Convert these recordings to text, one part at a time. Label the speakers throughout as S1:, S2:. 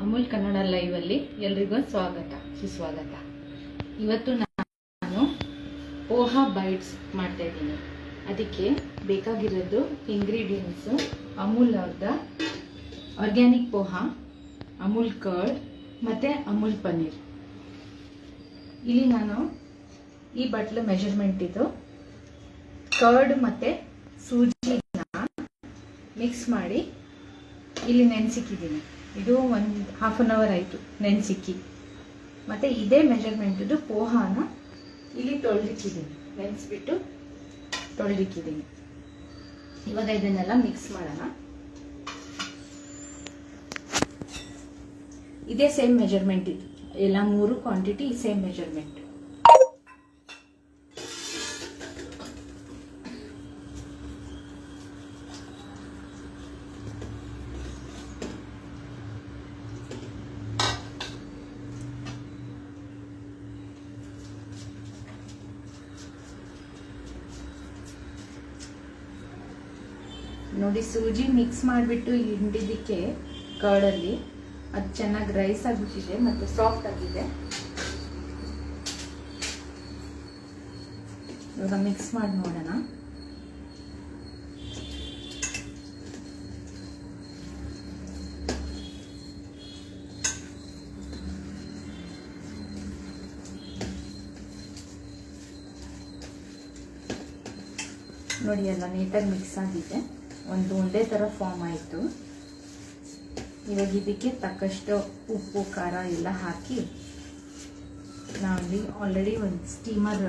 S1: Amul Kannada live ಅಲ್ಲಿ ಎಲ್ರಿಗೂ ಸ್ವಾಗತ ಸುಸ್ವಾಗತ. ಇವತ್ತು ನಾನು ಪೋಹಾ ಬೈಟ್ಸ್ ಮಾಡ್ತಾ ಇದ್ದೀನಿ. ಅದಕ್ಕೆ ಬೇಕಾಗಿರೋದು ಇಂಗ್ರೀಡಿಯೆಂಟ್ಸ್ ಅಮೂಲ್ ಅವ್ರದ ಆರ್ಗ್ಯಾನಿಕ್ ಪೋಹಾ, ಅಮೂಲ್ ಕರ್ಡ್ ಮತ್ತು ಅಮೂಲ್ ಪನ್ನೀರ್. ಇಲ್ಲಿ ನಾನು ಈ ಬಟ್ಲು ಮೆಜರ್ಮೆಂಟ್ ಇದು ಕರ್ಡ್ ಮತ್ತು ಸೂಜಿನ ಮಿಕ್ಸ್ ಮಾಡಿ ಇಲ್ಲಿ ನೆನೆಸಿಕ್ಕಿದ್ದೀನಿ. ಇದು ಒಂದು ಹಾಫ್ ಆನ್ ಅವರ್ ಆಯಿತು ನೆನೆಸಿಕ್ಕಿ. ಮತ್ತು ಇದೇ ಮೆಜರ್ಮೆಂಟದು ಪೋಹಾನ ಇಲ್ಲಿ ತೊಳೆದಿಕ್ಕಿದ್ದೀನಿ, ನೆನೆಸ್ಬಿಟ್ಟು ತೊಳೆದಿಕ್ಕಿದ್ದೀನಿ. ಇವಾಗ ಇದನ್ನೆಲ್ಲ ಮಿಕ್ಸ್ ಮಾಡೋಣ. ಇದೇ ಸೇಮ್ ಮೆಜರ್ಮೆಂಟ್ ಇದು, ಎಲ್ಲ ಮೂರು ಕ್ವಾಂಟಿಟಿ ಸೇಮ್ ಮೆಜರ್ಮೆಂಟ್. ನೋಡಿ, ಸೂಜಿ ಮಿಕ್ಸ್ ಮಾಡಿಬಿಟ್ಟು ಹಿಂಡಿದ್ದಕ್ಕೆ ಕರ್ಡಲ್ಲಿ ಅದು ಚೆನ್ನಾಗಿ ರೈಸ್ ಆಗಿಬಿಟ್ಟಿದೆ ಮತ್ತು ಸಾಫ್ಟ್ ಆಗಿದೆ. ಇವಾಗ ಮಿಕ್ಸ್ ಮಾಡಿ ನೋಡೋಣ. ನೋಡಿ, ಎಲ್ಲ ನೀಟಾಗಿ ಮಿಕ್ಸ್ ಆಗಿದೆ, ಒಂದು ಉಂಡೆ ಥರ ಫಾರ್ಮ್ ಆಯಿತು. ಇವಾಗ ಇದಕ್ಕೆ ತಕ್ಕಷ್ಟು ಉಪ್ಪು ಖಾರ ಎಲ್ಲ ಹಾಕಿ ನಾವಿಲ್ಲಿ ಆಲ್ರೆಡಿ ಒಂದು ಸ್ಟೀಮರ್,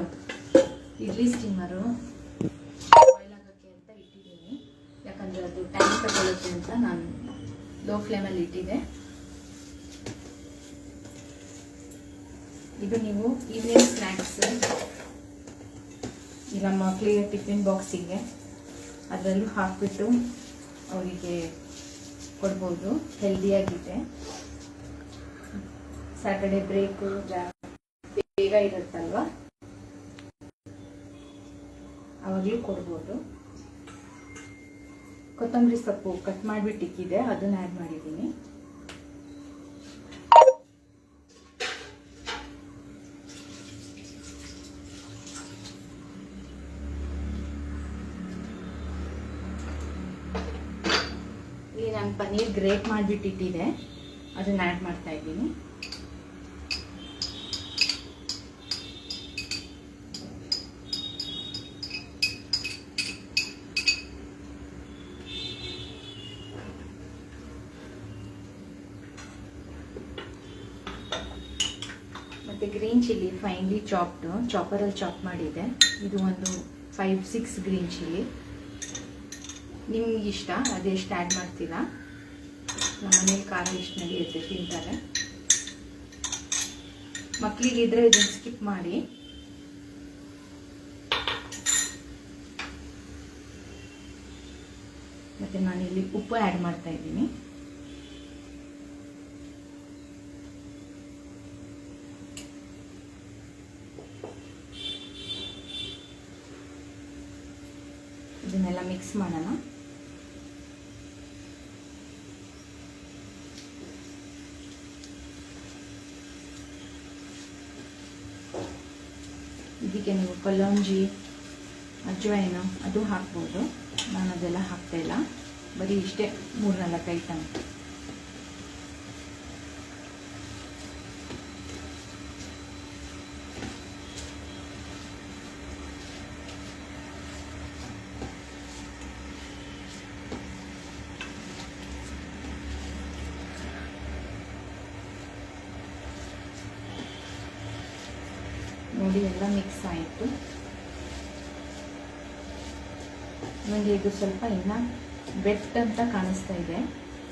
S1: ಇಡ್ಲಿ ಸ್ಟೀಮರು ಬಾಯ್ಲ್ ಆಗೋಕ್ಕೆ ಅಂತ ಇಟ್ಟಿದ್ದೀನಿ. ಯಾಕಂದರೆ ಅದು ಟೈಮ್ ತಗೊಳುತ್ತೆ ಅಂತ ನಾನು ಲೋ ಫ್ಲೇಮಲ್ಲಿ ಇಟ್ಟಿದ್ದೆ. ಇದು ನೀವು ಈವ್ನಿಂಗ್ ಸ್ನ್ಯಾಕ್ಸ್ ಇಲ್ಲ ಮಕ್ಕಳಿಗೆ ಟಿಫಿನ್ ಬಾಕ್ಸಿಗೆ ಅದರಲ್ಲೂ ಹಾಕಿಬಿಟ್ಟು ಅವರಿಗೆ ಕೊಡ್ಬೋದು, ಹೆಲ್ದಿಯಾಗಿದೆ. ಸ್ಯಾಟರ್ಡೆ ಬ್ರೇಕು ಬೇಗ ಇರುತ್ತಲ್ವ, ಅವಾಗಲೂ ಕೊಡ್ಬೋದು. ಕೊತ್ತಂಬರಿ ಸೊಪ್ಪು ಕಟ್ ಮಾಡಿಬಿಟ್ಟು ಇಕ್ಕಿದೆ, ಅದನ್ನು ಆ್ಯಡ್ ಮಾಡಿದ್ದೀನಿ. ಇಲ್ಲಿ ನಾನು ಪನ್ನೀರ್ ಗ್ರೇಟ್ ಮಾಡಿಬಿಟ್ಟು ಇಟ್ಟಿದ್ದೆ, ಅದನ್ನು ಆ್ಯಡ್ ಮಾಡ್ತಾ ಇದ್ದೀನಿ. ಮತ್ತು ಗ್ರೀನ್ ಚಿಲ್ಲಿ ಫೈನ್ಲಿ ಚಾಪ್ಡು, ಚಾಪರಲ್ಲಿ ಚಾಪ್ ಮಾಡಿದೆ. ಇದು ಒಂದು 5-6 ಗ್ರೀನ್ ಚಿಲ್ಲಿ. ನಿಮ್ಗೆ ಇಷ್ಟ ಅದೆಷ್ಟು ಆ್ಯಡ್ ಮಾಡ್ತೀರಾ. ನಮ್ಮ ಮನೇಲಿ ಖಾರ ಎಷ್ಟು ನಡೆಯುತ್ತೆ, ತಿಂತಾರೆ. ಮಕ್ಕಳಿಗಿದ್ರೆ ಇದನ್ನು ಸ್ಕಿಪ್ ಮಾಡಿ. ಮತ್ತು ನಾನಿಲ್ಲಿ ಉಪ್ಪು ಆ್ಯಡ್ ಮಾಡ್ತಾ ಇದ್ದೀನಿ. ಇದನ್ನೆಲ್ಲ ಮಿಕ್ಸ್ ಮಾಡೋಣ. ಇದಕ್ಕೆ ನೀವು ಕಲ್ಲಂಜಿ, ಅಜ್ವೈನು ಅದು ಹಾಕ್ಬೋದು. ನಾನು ಅದೆಲ್ಲ ಹಾಕ್ತಾಯಿಲ್ಲ, ಬರೀ ಇಷ್ಟೇ 3-4 ಐಟಮ್. ನೋಡಿ, ಎಲ್ಲ ಮಿಕ್ಸ್ ಆಯಿತು. ನನಗೆ ಇದು ಸ್ವಲ್ಪ ಇನ್ನೂ ಬೆಟ್ ಅಂತ ಕಾಣಿಸ್ತಾ ಇದೆ.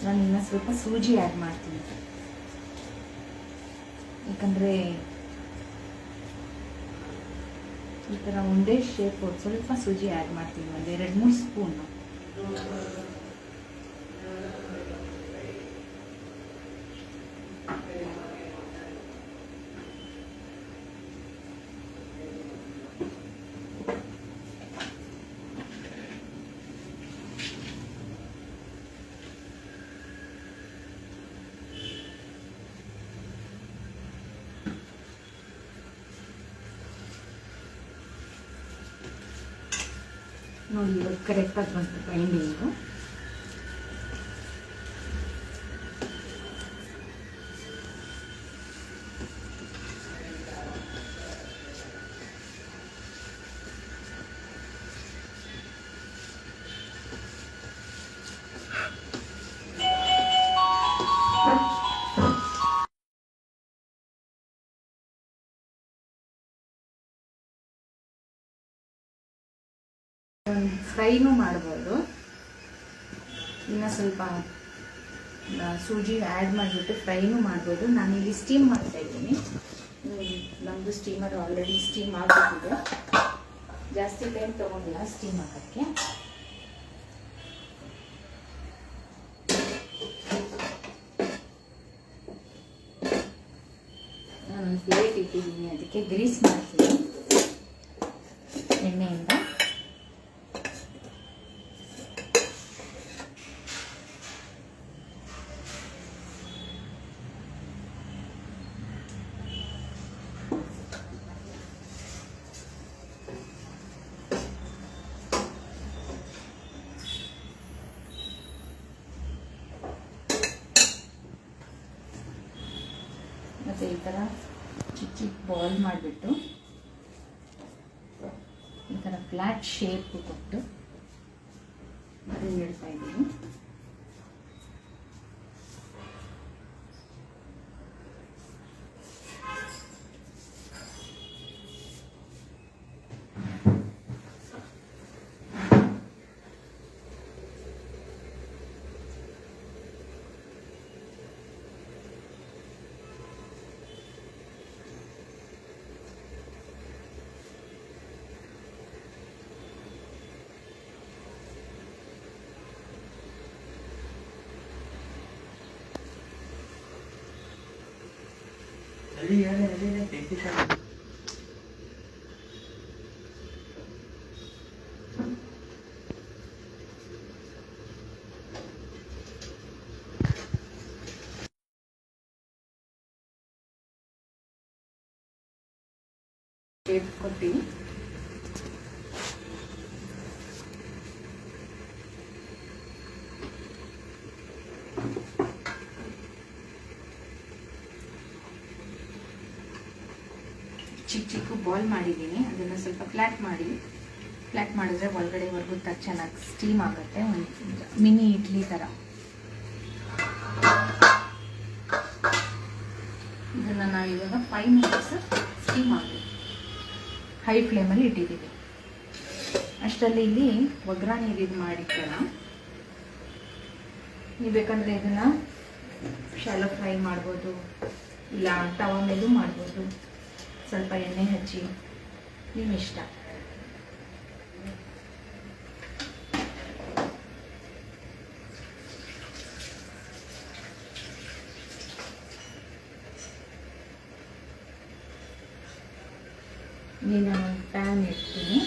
S1: ನಾನು ಇನ್ನೂ ಸ್ವಲ್ಪ ಸೂಜಿ ಆ್ಯಡ್ ಮಾಡ್ತೀನಿ, ಯಾಕಂದರೆ ಈ ಥರ ಉಂಡೆ ಶೇಪ್ ಸ್ವಲ್ಪ ಸೂಜಿ ಆ್ಯಡ್ ಮಾಡ್ತೀನಿ, ಒಂದು 2-3 ಸ್ಪೂನು. ನೋಡಿ ಇವಾಗ ಕರೆಕ್ಟಾಗಿ ಬಂತು ಬೈಂಡಿಂಗು. ಫ್ರೈನೂ ಮಾಡ್ಬೋದು. ಇನ್ನು ಸ್ವಲ್ಪ ಸೂಜಿ ಆ್ಯಡ್ ಮಾಡಿಬಿಟ್ಟು ಫ್ರೈನೂ ಮಾಡ್ಬೋದು. ನಾನಿಲ್ಲಿ ಸ್ಟೀಮ್ ಮಾಡ್ತಾಯಿದ್ದೀನಿ. ನಮ್ಮದು ಸ್ಟೀಮರ್ ಆಲ್ರೆಡಿ ಸ್ಟೀಮ್ ಆಗಿಬಿಟ್ಟಿದೆ. ಜಾಸ್ತಿ ಟೈಮ್ ತೊಗೊಂಡಿಲ್ಲ ಸ್ಟೀಮ್ ಹಾಕೋಕ್ಕೆ. ನಾನು ಪ್ಲೇಟ್ ಇಟ್ಟಿದ್ದೀನಿ, ಅದಕ್ಕೆ ಗ್ರೀಸ್ ಮಾಡ್ತೀನಿ ಎಣ್ಣೆಯಿಂದ. ಮತ್ತು ಈ ಥರ ಚಿಕ್ಕ ಚಿಕ್ಕ ಬಾಲ್ ಮಾಡಿಬಿಟ್ಟು ಈ ಥರ ಫ್ಲ್ಯಾಟ್ ಶೇಪ್ ಕೊಟ್ಟು ಅದನ್ನು ಇಡ್ತಾ ಇದ್ದೀನಿ. ಶೇಪ್ ಕೊಡ್ತೀನಿ. ಚಿಕ್ಕ ಚಿಕ್ಕ ಬಾಲ್ ಮಾಡಿದ್ದೀನಿ. ಅದನ್ನು ಸ್ವಲ್ಪ ಫ್ಲ್ಯಾಟ್ ಮಾಡಿದ್ರೆ ಒಳಗಡೆವರೆಗೂ ಚೆನ್ನಾಗಿ ಸ್ಟೀಮ್ ಆಗುತ್ತೆ. ಒಂದು ಮಿನಿ ಇಡ್ಲಿ ಥರ. ಇದನ್ನು ನಾವು ಇವಾಗ 5 ಮಿನಿಟ್ಸ್ ಸ್ಟೀಮ್ ಆಗಬೇಕು. ಹೈ ಫ್ಲೇಮಲ್ಲಿ ಇಟ್ಟಿದ್ದೀವಿ. ಅಷ್ಟರಲ್ಲಿ ಇಲ್ಲಿ ಒಗ್ಗರಣೆ ಇದು ಮಾಡಿಕೊಳ್ಳೋಣ. ನೀವು ಬೇಕಂದರೆ ಇದನ್ನು ಶಾಲೋ ಫ್ರೈ ಮಾಡ್ಬೋದು, ಇಲ್ಲ ತವ ಮೇಲೂ ಮಾಡ್ಬೋದು. ಸ್ವಲ್ಪ ಎಣ್ಣೆ ಹಚ್ಚಿ ನಿಮ್ಮ ಇಷ್ಟ. ಇಲ್ಲಿ ನಾನು ಪ್ಯಾನ್ ಇಡ್ತೀನಿ.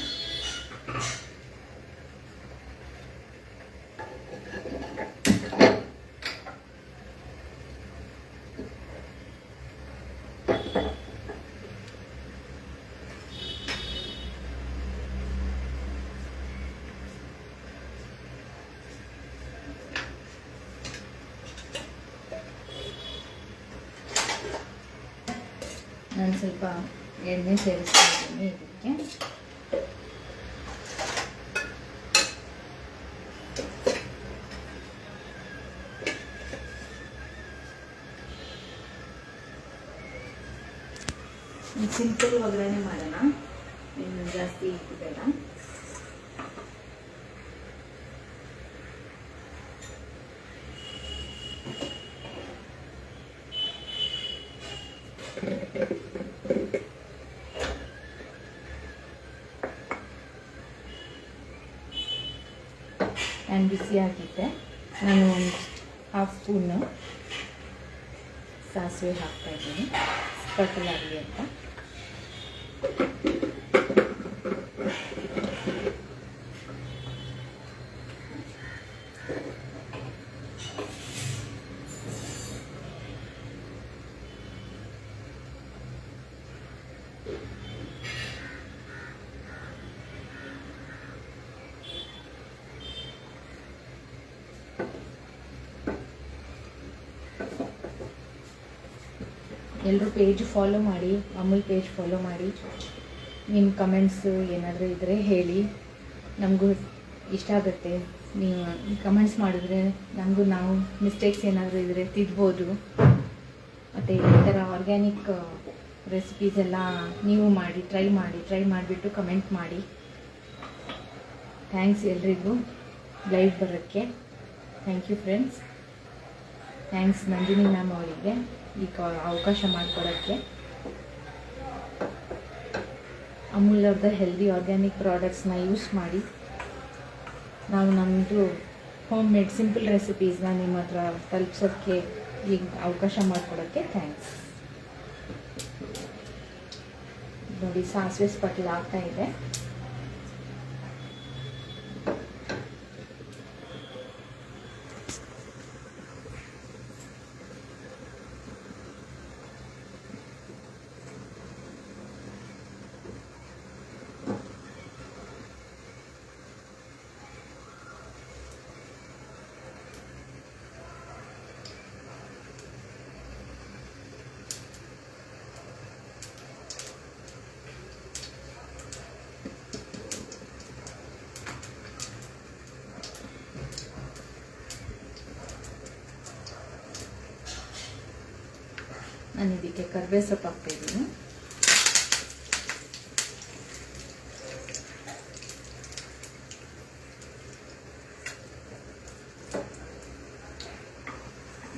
S1: ನಾನು ಸ್ವಲ್ಪ ಎಣ್ಣೆ ಸೇರಿಸ್ತಾ ಇದ್ದೀನಿ ಇದಕ್ಕೆ. ಸಿಂಪಲ್ ಒಗ್ಗರಣೆ ಮಾಡೋಣ, ಇನ್ನು ಜಾಸ್ತಿ ಬೇಡ. ಪ್ಯಾನ್ ಬಿಸಿ ಆಗಿದ್ದೆ. ನಾನು ಒಂದು 1/2 ಸ್ಪೂನು ಸಾಸಿವೆ ಹಾಕ್ತಾಯಿದ್ದೀನಿ, ಸ್ಪರ್ಕಲ್ ಆಗಲಿ ಅಂತ. ಎಲ್ಲರೂ ಪೇಜ್ ಫಾಲೋ ಮಾಡಿ, ಅಮೂಲ್ ಪೇಜ್ ಫಾಲೋ ಮಾಡಿ. ನಿಮ್ಮ ಕಮೆಂಟ್ಸು ಏನಾದರೂ ಇದ್ದರೆ ಹೇಳಿ, ನಮಗೂ ಇಷ್ಟ ಆಗುತ್ತೆ. ನೀವು ಕಮೆಂಟ್ಸ್ ಮಾಡಿದ್ರೆ ನಮಗೂ ನಾವು ಮಿಸ್ಟೇಕ್ಸ್ ಏನಾದರೂ ಇದ್ದರೆ ತಿದ್ಬೋದು. ಮತ್ತು ಈ ಥರ ಆರ್ಗ್ಯಾನಿಕ್ ರೆಸಿಪೀಸ್ ಎಲ್ಲ ನೀವು ಮಾಡಿ, ಟ್ರೈ ಮಾಡಿಬಿಟ್ಟು ಕಮೆಂಟ್ ಮಾಡಿ. ಥ್ಯಾಂಕ್ಸ್ ಎಲ್ರಿಗೂ ಲೈವ್ ಬರೋಕ್ಕೆ. Thank you friends. Thanks Nandini ma'am ಅವರಿಗೆ ಈ ಅವಕಾಶ ಮಾಡಿಕೊಡೋಕ್ಕೆ. ಅಮೂಲ್ ಅವ್ರದ್ದು ಹೆಲ್ದಿ ಆರ್ಗ್ಯಾನಿಕ್ ಪ್ರಾಡಕ್ಟ್ಸ್ನ ಯೂಸ್ ಮಾಡಿ ನಾವು ನಮ್ಮದು ಹೋಮ್ ಮೇಡ್ ಸಿಂಪಲ್ ರೆಸಿಪೀಸ್ನ ನಿಮ್ಮ ಹತ್ರ ತಲುಪಿಸೋಕ್ಕೆ ಈಗ ಅವಕಾಶ ಮಾಡಿಕೊಡೋಕ್ಕೆ ಥ್ಯಾಂಕ್ಸ್. ನೋಡಿ, ಸಾಸಿವೆ ಸ್ಪಟಲ್ ಆಗ್ತಾ ಇದೆ. ನಾನು ಇದಕ್ಕೆ ಕರಿಬೇವು ಸೊಪ್ಪು ಹಾಕ್ತಾಯಿದ್ದೀನಿ.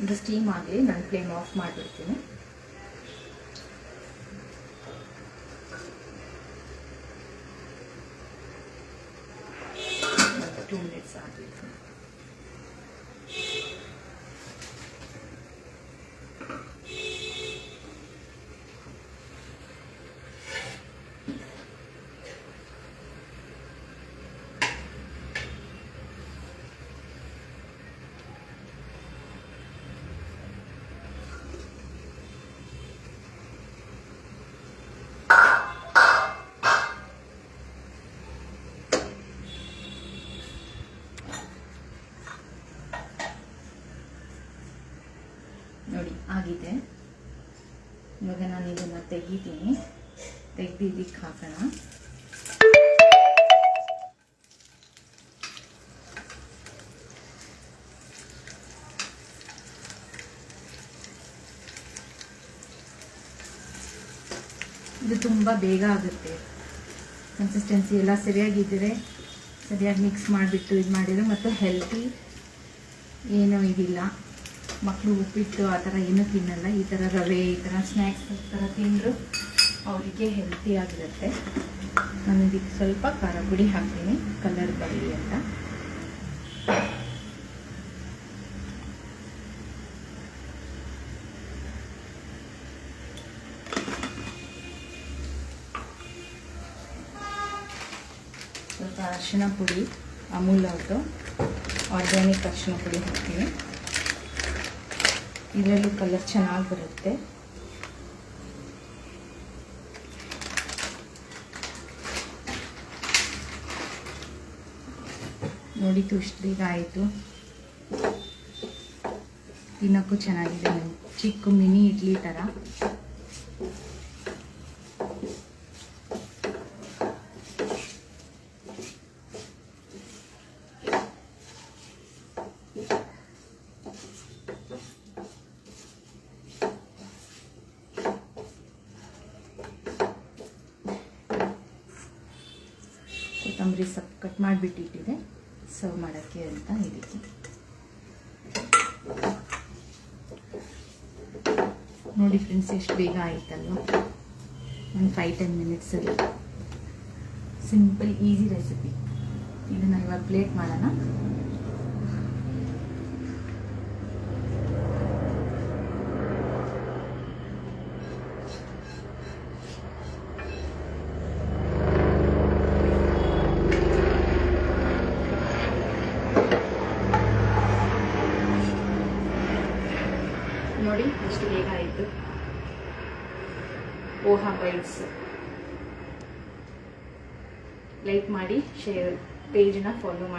S1: ಇದು ಸ್ಟೀಮ್ ಆಗಲಿ, ನಾನು ಫ್ಲೇಮ್ ಆಫ್ ಮಾಡಿಬಿಡ್ತೀನಿ. ಒಂದು 2 ಮಿನಿಟ್ಸ್ ಆಗಲಿ. ನೋಡಿ ಆಗಿದೆ. ಇವಾಗ ನಾನು ಇದನ್ನು ತೆಗಿತೀನಿ. ತೆಗೆದು ಇದಕ್ಕೆ ಹಾಕೋಣ. ಇದು ತುಂಬ ಬೇಗ ಆಗುತ್ತೆ. ಕನ್ಸಿಸ್ಟೆನ್ಸಿ ಎಲ್ಲ ಸರಿಯಾಗಿದ್ದರೆ ಸರಿಯಾಗಿ ಮಿಕ್ಸ್ ಮಾಡಿಬಿಟ್ಟು ಇದು ಮಾಡಿದರೆ ಮತ್ತು ಹೆಲ್ತಿ ಏನೂ ಇದಿಲ್ಲ. ಮಕ್ಕಳು ಉಪ್ಪಿಟ್ಟು ಆ ಥರ ಏನೂ ತಿನ್ನಲ್ಲ. ಈ ಥರ ರವೆ, ಈ ಥರ ಸ್ನ್ಯಾಕ್ಸ್ ಥರ ತಿಂದರೂ ಅವರಿಗೆ ಹೆಲ್ತಿ ಆಗಿರುತ್ತೆ. ನಾನು ಇದಕ್ಕೆ ಸ್ವಲ್ಪ ಖಾರ ಪುಡಿ ಹಾಕ್ತೀನಿ, ಕಲರ್ ಬರಲಿ ಅಂತ. ಸ್ವಲ್ಪ ಅರಿಶಿಣ ಪುಡಿ, ಅಮೂಲ್ ಅವ್ರದ್ದು ಆರ್ಗ್ಯಾನಿಕ್ ಅರಿಶಿಣ ಪುಡಿ ಹಾಕ್ತೀನಿ. ಇದರಲ್ಲೂ ಕಲರ್ ಚೆನ್ನಾಗಿ ಬರುತ್ತೆ. ನೋಡಿತು ಇಷ್ಟು ಬೇಗ ಆಯಿತು. ತಿನ್ನೋಕ್ಕೂ ಚೆನ್ನಾಗಿದೆ. ಚಿಕ್ಕ ಮಿನಿ ಇಡ್ಲಿ ಥರ. ಕೊತ್ತಂಬರಿ ಸೊಪ್ಪು ಕಟ್ ಮಾಡಿಬಿಟ್ಟಿಟ್ಟಿದೆ ಸರ್ವ್ ಮಾಡೋಕ್ಕೆ ಅಂತ ಇದಕ್ಕೆ. ನೋಡಿ ಫ್ರೆಂಡ್ಸ್, ಎಷ್ಟು ಬೇಗ ಆಯಿತಲ್ವ. ಒಂದು 5-10 ಮಿನಿಟ್ಸಲ್ಲಿ ಸಿಂಪಲ್ ಈಸಿ ರೆಸಿಪಿ. ಇದನ್ನು ಇವಾಗ ಪ್ಲೇಟ್ ಮಾಡೋಣ. ನೋಡಿ ಎಷ್ಟು ಬೇಗ ಆಯಿತು. ಓಹಾ ಬೈಟ್ಸ್ ಲೈಕ್ ಮಾಡಿ, ಶೇರ್, ಪೇಜನ್ನ ಫಾಲೋ ಮಾಡಿ.